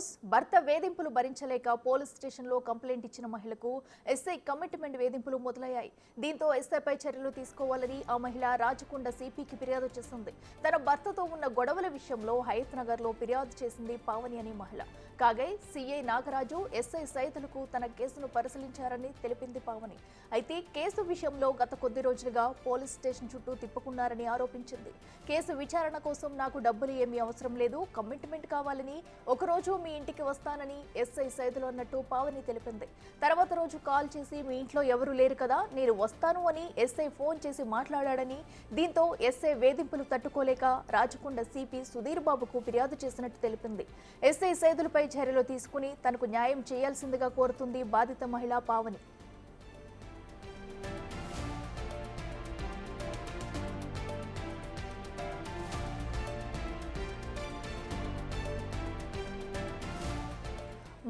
News. భర్త వేధింపులు భరించలేక పోలీస్ స్టేషన్లో కంప్లైంట్ ఇచ్చిన మహిళకు ఎస్ఐ కమిట్మెంట్ వేధింపులు మొదలయ్యాయి. దీంతో ఎస్ఐపై చర్యలు తీసుకోవాలని ఆ మహిళ రాచకొండ సిపికి ఫిర్యాదు చేసింది. తన భర్తతో ఉన్న గొడవల విషయంలో హయత్ నగర్ లో ఫిర్యాదు చేసింది పావని అనే మహిళ. కాగా సిఐ నాగరాజు ఎస్ఐ సైదులకు తన కేసును పరిశీలించారని తెలిపింది పావని. అయితే కేసు విషయంలో గత కొద్ది రోజులుగా పోలీస్ స్టేషన్ చుట్టూ తిప్పుకున్నారని ఆరోపించింది. కేసు విచారణ కోసం నాకు డబ్బులు ఏమీ అవసరం లేదు, కమిట్మెంట్ కావాలని ఒకరోజు మీ ఇంటికి వస్తానని ఎస్ఐ సైదులు అన్నట్టు పావని తెలిపింది. తర్వాత రోజు కాల్ చేసి మీ ఇంట్లో ఎవరు లేరు కదా, నేను వస్తాను అని ఎస్ఐ ఫోన్ చేసి మాట్లాడాడని, దీంతో ఎస్ఐ వేధింపులు తట్టుకోలేక రాచకొండ సిపి సుధీర్ బాబుకు ఫిర్యాదు చేసినట్టు తెలిపింది. ఎస్ఐ సైదులపై చర్యలు తీసుకుని తనకు న్యాయం చేయాల్సిందిగా కోరుతుంది బాధిత మహిళ పావని.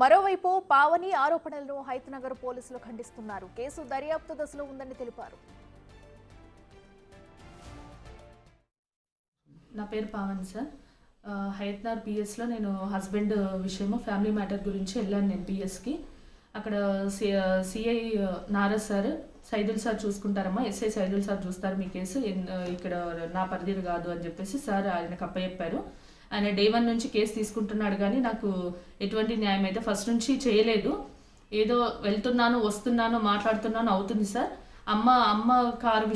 మరోవైపు పావని ఆరోపణలను హయత్ నగర్ పోలీసులు ఖండిస్తున్నారు. కేసు దర్యాప్తు దశలో ఉందని తెలిపారు. నా పేరు పావని సార్. హయత్ నగర్ పిఎస్లో నేను హస్బెండ్ విషయము ఫ్యామిలీ మ్యాటర్ గురించి వెళ్ళాను నేను పిఎస్కి. అక్కడ సిఐ నారస్ సార్, సైదుల్ సార్ చూసుకుంటారమ్మా, ఎస్ఐ సైదుల్ సార్ చూస్తారు మీ కేసు, ఇక్కడ నా పరిధిలో కాదు అని చెప్పేసి సార్ ఆయనకు అప్పచెప్పారు. ఆయన డే 1 నుంచి కేసు తీసుకుంటున్నాడు, కానీ నాకు ఎటువంటి న్యాయం అయితే ఫస్ట్ నుంచి చేయలేదు. ఏదో వెళ్తున్నాను, వస్తున్నాను, మాట్లాడుతున్నాను అవుతుంది సార్. అమ్మ కారు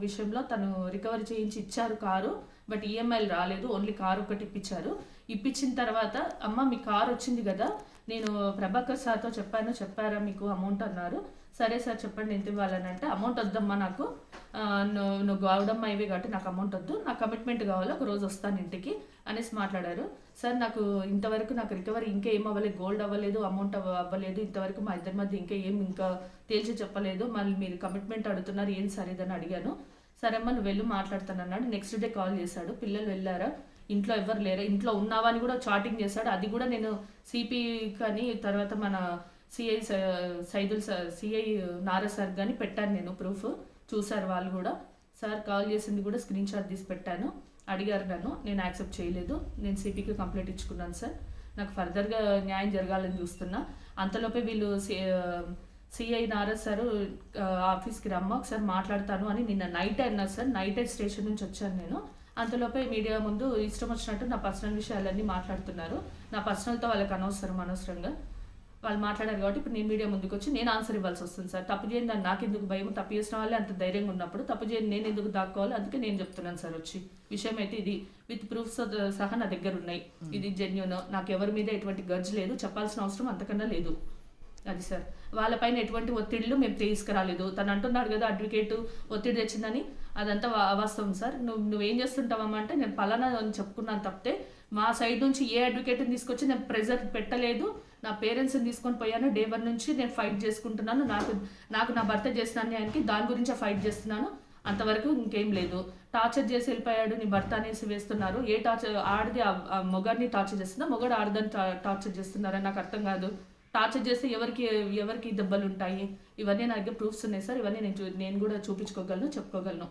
విషయంలో తను రికవరీ చేయించి ఇచ్చారు కారు, బట్ ఈఎంఐలు రాలేదు, ఓన్లీ కారు ఒకటి ఇప్పించారు. ఇప్పించిన తర్వాత అమ్మ మీ కారు వచ్చింది కదా, నేను ప్రభాకర్ సార్తో చెప్పారా మీకు అమౌంట్ అన్నారు. సరే సార్ చెప్పండి ఎంత ఇవ్వాలని అంటే, అమౌంట్ వద్దమ్మా నాకు, నువ్వు గౌడమ్మ ఇవి కాబట్టి నాకు అమౌంట్ వద్దు, నాకు కమిట్మెంట్ కావాలి, ఒక రోజు వస్తాను ఇంటికి అనేసి మాట్లాడారు. సార్ నాకు ఇంతవరకు నాకు రికవరీ ఇంకా ఏం అవ్వలేదు, గోల్డ్ అవ్వలేదు, అమౌంట్ అవ్వలేదు, ఇంతవరకు మా ఇద్దరి మధ్య ఇంకా తేల్చి చెప్పలేదు, మళ్ళీ మీరు కమిట్మెంట్ అడుగుతున్నారు ఏం సార్ ఇదని అడిగాను. సరే అమ్మ నువ్వు వెళ్ళి మాట్లాడతాను అన్నాడు. నెక్స్ట్ డే కాల్ చేశాడు, పిల్లలు వెళ్ళారా, ఇంట్లో ఎవరు లేరా, ఇంట్లో ఉన్నావా అని కూడా చాటింగ్ చేశాడు. అది కూడా నేను సిపి కానీ తర్వాత మన సిఐ నారా సార్ కానీ పెట్టాను, నేను ప్రూఫ్ చూశారు వాళ్ళు కూడా. సార్ కాల్ చేసింది కూడా స్క్రీన్ షాట్ తీసి పెట్టాను. అడిగారు నన్ను, నేను యాక్సెప్ట్ చేయలేదు, నేను సిపికి కంప్లైంట్ ఇచ్చుకున్నాను సార్, నాకు ఫర్దర్గా న్యాయం జరగాలని చూస్తున్నా. అంతలోపే వీళ్ళు సిఐ నారస్ సార్ ఆఫీస్కి రమ్మ ఒకసారి మాట్లాడతాను అని నిన్న నైట్ అన్నారు సార్. నైట్ స్టేషన్ నుంచి వచ్చాను నేను. అంతలోపే మీడియా ముందు ఇష్టం వచ్చినట్టు నా పర్సనల్ విషయాలన్నీ మాట్లాడుతున్నారు. నా పర్సనల్తో వాళ్ళకి అనవసరంగా వాళ్ళు మాట్లాడారు కాబట్టి ఇప్పుడు నేను మీడియా ముందుకు వచ్చి నేను ఆన్సర్ ఇవ్వాల్సి వస్తుంది సార్. తప్పు చేయని దాన్ని నాకెందుకు భయం, తప్పు చేసిన వాళ్ళే అంత ధైర్యంగా ఉన్నప్పుడు తప్పు చేయని నేను ఎందుకు దాక్కోవాలి, అందుకే నేను చెప్తున్నాను సార్. వచ్చి విషయం అయితే ఇది విత్ ప్రూఫ్స్ సహా నా దగ్గర ఉన్నాయి, ఇది జెన్యూన్, నాకు ఎవరి మీద ఎటువంటి గర్జ్ లేదు, చెప్పాల్సిన అవసరం అంతకన్నా లేదు. అది సార్, వాళ్ళపైన ఎటువంటి ఒత్తిళ్లు మేము తీసుకురాలేదు. తను అంటున్నాడు కదా అడ్వకేట్ ఒత్తిడి తెచ్చిందని, అదంతా అవాస్తవం సార్. నువ్వేం చేస్తుంటావమ్మా అంటే, నేను పలానా అని చెప్పుకున్నాను తప్పితే మా సైడ్ నుంచి ఏ అడ్వకేట్ని తీసుకొచ్చి నేను ప్రెజర్ పెట్టలేదు. నా పేరెంట్స్ని తీసుకొని పోయాను, డే 1 నుంచి నేను ఫైట్ చేసుకుంటున్నాను, నాకు నా భర్త చేసిన అన్యాయానికి దాని గురించే ఫైట్ చేస్తున్నాను, అంతవరకు ఇంకేం లేదు. టార్చర్ చేసి వెళ్ళిపోయాడు నీ భర్త అనేసి వేస్తున్నారు. ఏ టార్చర్, ఆడిది మొగాడిని టార్చర్ చేస్తుందా, మొగాడు ఆడదాన్ని టార్చర్ చేస్తున్నారని నాకు అర్థం కాదు. టార్చర్ చేస్తే ఎవరికి దెబ్బలు ఉంటాయి, ఇవన్నీ నా దగ్గర ప్రూఫ్స్ ఉన్నాయి సార్. ఇవన్నీ నేను కూడా చూపించుకోగలను, చెప్పుకోగలను.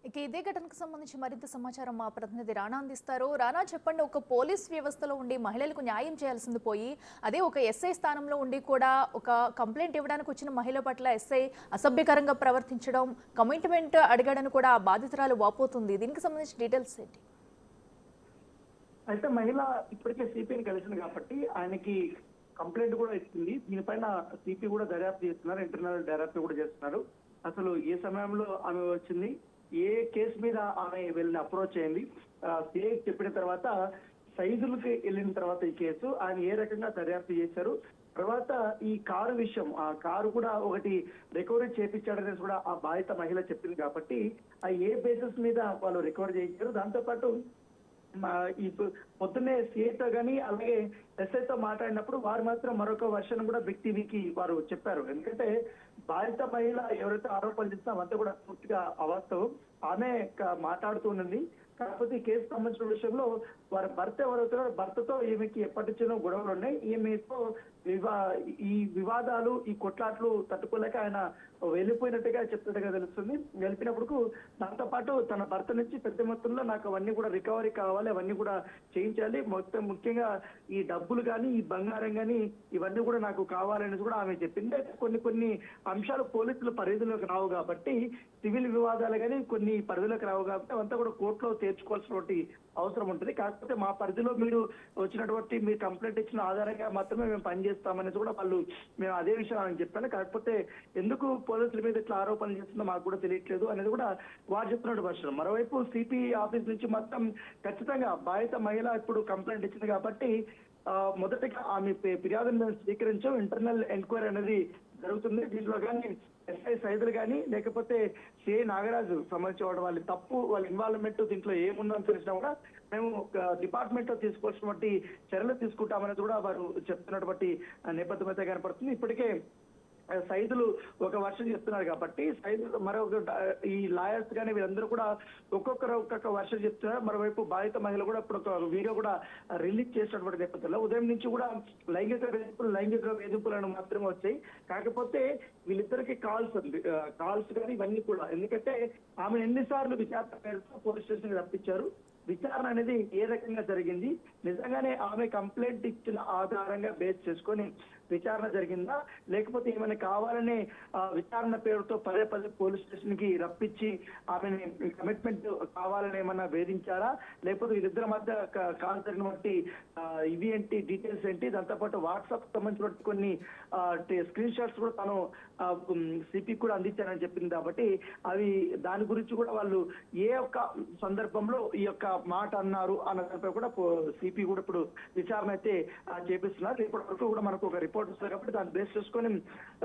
ఇక ఇదే ఘటనకు సంబంధించి మరింత సమాచారం మా ప్రతినిధి రాణా అందిస్తారు. రాణా చెప్పండి, ఒక పోలీస్ వ్యవస్థలో ఉండి మహిళలకు న్యాయం చేయాల్సింది పోయి అదే ఒక ఎస్ఐ స్థానంలో ఉండి కూడా ఒక కంప్లైంట్ ఇవ్వడానికి వచ్చిన మహిళ పట్ల ఎస్ఐ అసభ్యకరంగా ప్రవర్తించడం, కమిట్మెంట్ అడిగాడని కూడా ఆ బాధితురాలు వాపోతుంది. దీనికి సంబంధించి డీటెయిల్స్ ఏంటి? అయితే మహిళ ఇప్పటికే సిపిని కలిసింది కాబట్టి ఆయనకి కంప్లైంట్ కూడా ఇచ్చింది. దీనిపైన సిపి కూడా దర్యాప్తు చేస్తున్నారు, ఇంటర్నల్ దర్యాప్తు కూడా చేస్తున్నారు. అసలు ఏ సమయంలో ఆమె వచ్చింది, ఏ కేసు మీద ఆమె వెళ్ళిన అప్రోచ్ అయింది, సిఐ చెప్పిన తర్వాత సైదులకి వెళ్ళిన తర్వాత ఈ కేసు ఆయన ఏ రకంగా దర్యాప్తు చేశారు, తర్వాత ఈ కారు విషయం, ఆ కారు కూడా ఒకటి రికవరీ చేయించాడనేసి కూడా ఆ బాధిత మహిళ చెప్పింది కాబట్టి ఆ ఏ బేసిస్ మీద వాళ్ళు రికవరీ చేయించారు. దాంతోపాటు ఈ పొద్దున్నే సిఐతో కానీ అలాగే ఎస్ఐతో మాట్లాడినప్పుడు వారు మాత్రం మరొక వర్షన్ కూడా బిగ్ టీవీకి వారు చెప్పారు. ఎందుకంటే బాధిత మహిళ ఎవరైతే ఆరోపణలు చేస్తున్నారో అంతా కూడా పూర్తిగా అవాస్తవం. ఆమె మాట్లాడుతూ ఉన్నది. కాకపోతే ఈ కేసు సంబంధించిన విషయంలో వారి భర్త ఎవరవుతారో భర్తతో ఈమెకి ఎప్పటి నుంచో గొడవలు ఉన్నాయి. ఈమెతో ఈ వివాదాలు, ఈ కొట్లాట్లు తట్టుకోలేక ఆయన వెళ్ళిపోయినట్టుగా చెప్తున్నట్టుగా తెలుస్తుంది. వెళ్ళిపోయినప్పుడు దాంతో పాటు తన భర్త నుంచి పెద్ద మొత్తంలో నాకు అవన్నీ కూడా రికవరీ కావాలి, అవన్నీ కూడా చేయించాలి, మొత్తం ముఖ్యంగా ఈ డబ్బులు కానీ ఈ బంగారం కానీ ఇవన్నీ కూడా నాకు కావాలనేది కూడా ఆమె చెప్పింది. అయితే కొన్ని అంశాలు పోలీసుల పరిధిలోకి రావు కాబట్టి, సివిల్ వివాదాలు కానీ కొన్ని పరిధిలోకి రావు కాబట్టి అవంతా కూడా కోర్టులో తీర్చుకోవాల్సినటువంటి అవసరం ఉంటుంది. కాకపోతే మా పరిధిలో మీరు వచ్చినటువంటి మీరు కంప్లైంట్ ఇచ్చిన ఆధారంగా మాత్రమే మేము పనిచేస్తామనేది కూడా వాళ్ళు మేము అదే విషయం అని చెప్పాను. కాకపోతే ఎందుకు పోలీసుల మీద ఇట్లా ఆరోపణలు చేస్తుందో మాకు కూడా తెలియట్లేదు అనేది కూడా వారు చెప్తున్నట్టు వర్షం. మరోవైపు సిపి ఆఫీస్ నుంచి మాత్రం ఖచ్చితంగా బాధిత మహిళ ఇప్పుడు కంప్లైంట్ ఇచ్చింది కాబట్టి మొదటగా ఆమె ఫిర్యాదును మేము స్వీకరించాం. ఇంటర్నల్ ఎంక్వైరీ అనేది జరుగుతుంది. దీంట్లో కానీ ఎస్ఐ సైదులు కానీ లేకపోతే సిఐ నాగరాజు సంబంధించిన వాళ్ళ తప్పు వాళ్ళ ఇన్వాల్వ్మెంట్ దీంట్లో ఏముందని తెలిసినా కూడా మేము డిపార్ట్మెంట్ లో తీసుకోవాల్సినటువంటి చర్యలు తీసుకుంటామనేది కూడా వారు చెప్తున్నటువంటి నేపథ్యం అయితే కనపడుతుంది. ఇప్పటికే సైదులు ఒక వర్షం చెప్తున్నారు కాబట్టి సైదులు మరొక ఈ లాయర్స్ కానీ వీరందరూ కూడా ఒక్కొక్క వర్షం చెప్తున్నారు. మరోవైపు బాధిత మహిళ కూడా ఇప్పుడు ఒక వీడియో కూడా రిలీజ్ చేసినటువంటి నేపథ్యంలో ఉదయం నుంచి కూడా లైంగిక వేధింపులను మాత్రమే వచ్చాయి. కాకపోతే వీళ్ళిద్దరికి కాల్స్ కానీ ఇవన్నీ కూడా, ఎందుకంటే ఆమె ఎన్నిసార్లు విచారణ పేరుతో పోలీస్ స్టేషన్ రప్పించారు, విచారణ అనేది ఏ రకంగా జరిగింది, నిజంగానే ఆమె కంప్లైంట్ ఇచ్చిన ఆధారంగా బేస్ చేసుకొని విచారణ జరిగిందా, లేకపోతే ఏమైనా కావాలనే విచారణ పేరుతో పదే పోలీస్ స్టేషన్ కి రప్పించి ఆమెని కమిట్మెంట్ కావాలని ఏమన్నా వేధించారా, లేకపోతే వీరిద్దరి మధ్య కాల్ జరిగినటువంటి ఇవి ఏంటి డీటెయిల్స్ ఏంటి, దాంతోపాటు వాట్సాప్ సంబంధించినటువంటి కొన్ని స్క్రీన్ షాట్స్ కూడా తను సిపి కూడా అందించారని చెప్పింది. కాబట్టి అవి దాని గురించి కూడా వాళ్ళు ఏ ఒక్క సందర్భంలో ఈ యొక్క మాట అన్నారు అన్న దానిపై కూడా సిపి కూడా ఇప్పుడు విచారణ అయితే చేపిస్తున్నారు. ఇప్పటి వరకు కూడా మనకు ఒక రిపోర్ట్ వస్తుంది కాబట్టి దాన్ని బేస్ చేసుకొని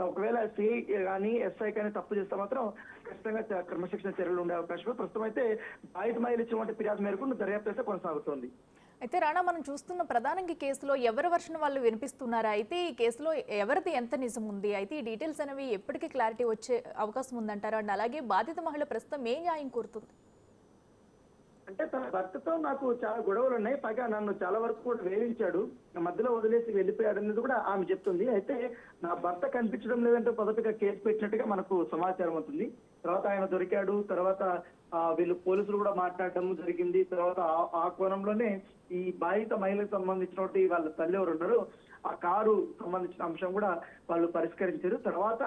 ఒకవేళ సిఐ కానీ ఎస్ఐ కానీ తప్పు చేస్తే మాత్రం ఖచ్చితంగా క్రమశిక్షణ చర్యలు ఉండే అవకాశం. ప్రస్తుతం అయితే బాధిత మహిళలు ఇచ్చినటువంటి ఫిర్యాదు మేరకు దర్యాప్తు అయితే కొనసాగుతోంది. అయితే రాణా, మనం చూస్తున్న ప్రధానంగా కేసులో ఎవరి వర్షం వాళ్ళు వినిపిస్తున్నారా, అయితే ఈ కేసులో ఎవరిది ఎంత నిజం ఉంది, అయితే ఈ డీటెయిల్స్ అనేవి ఎప్పటికీ క్లారిటీ వచ్చే అవకాశం ఉందంటారా? అండ్ అలాగే బాధిత మహిళ ప్రస్తుతం ఏ న్యాయం కోరుతుంది? అంటే తన భర్తతో నాకు చాలా గొడవలు ఉన్నాయి, పైగా నన్ను చాలా వరకు కూడా వేధించాడు, మధ్యలో వదిలేసి వెళ్ళిపోయాడు అనేది కూడా ఆమె చెప్తుంది. అయితే నా భర్త కనిపించడం లేదంటే మొదటగా కేసు పెట్టినట్టుగా మనకు సమాచారం అవుతుంది. తర్వాత ఆయన దొరికాడు, తర్వాత వీళ్ళు పోలీసులు కూడా మాట్లాడటం జరిగింది. తర్వాత ఆ కోణంలోనే ఈ బాధిత మహిళకు సంబంధించినటువంటి వాళ్ళ తల్లి ఎవరు ఉన్నారో ఆ కారు సంబంధించిన అంశం కూడా వాళ్ళు పరిష్కరించారు. తర్వాత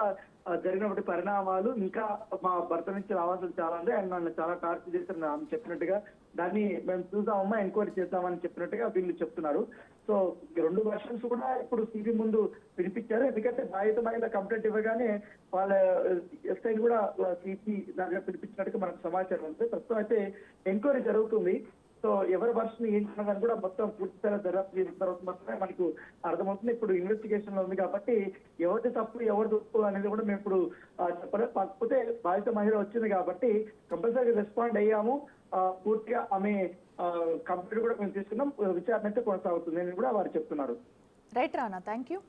జరిగినటువంటి పరిణామాలు ఇంకా మా భర్త నుంచి రావాల్సింది చాలా ఉంది, ఆయన నన్ను చాలా టార్చర్ చేశారు ఆమె చెప్పినట్టుగా, దాన్ని మేము చూసామమ్మా ఎంక్వైరీ చేద్దామని చెప్పినట్టుగా వీళ్ళు చెప్తున్నారు. సో రెండు వర్షన్స్ కూడా ఇప్పుడు సిబి ముందు వినిపించారు. ఎందుకంటే బాధిత మహిళ కంప్లైంట్ ఇవ్వగానే వాళ్ళ ఎస్ఐ కూడా సిపి దాంట్లో పిలిపించినట్టుగా మనకు సమాచారం ఉంది. ప్రస్తుతం అయితే ఎంక్వైరీ జరుగుతుంది. సో ఎవరి వర్షం ఏంటన్నదని కూడా మొత్తం పూర్తిగా దర్యాప్తు చేసిన తర్వాత మాత్రమే మనకు అర్థమవుతుంది. ఇప్పుడు ఇన్వెస్టిగేషన్ లో ఉంది కాబట్టి ఎవరిది తప్పు ఎవరి తప్పు అనేది కూడా మేము ఇప్పుడు చెప్పలేదు. కాకపోతే బాధిత మహిళ వచ్చింది కాబట్టి కంపల్సరీ రెస్పాండ్ అయ్యాము, పూర్తిగా ఆమె కంప్లీట్ కూడా మేము తీసుకున్నాం, విచారణ అయితే కొనసాగుతుంది అని కూడా వారు చెప్తున్నారు. Right Rana, thank you.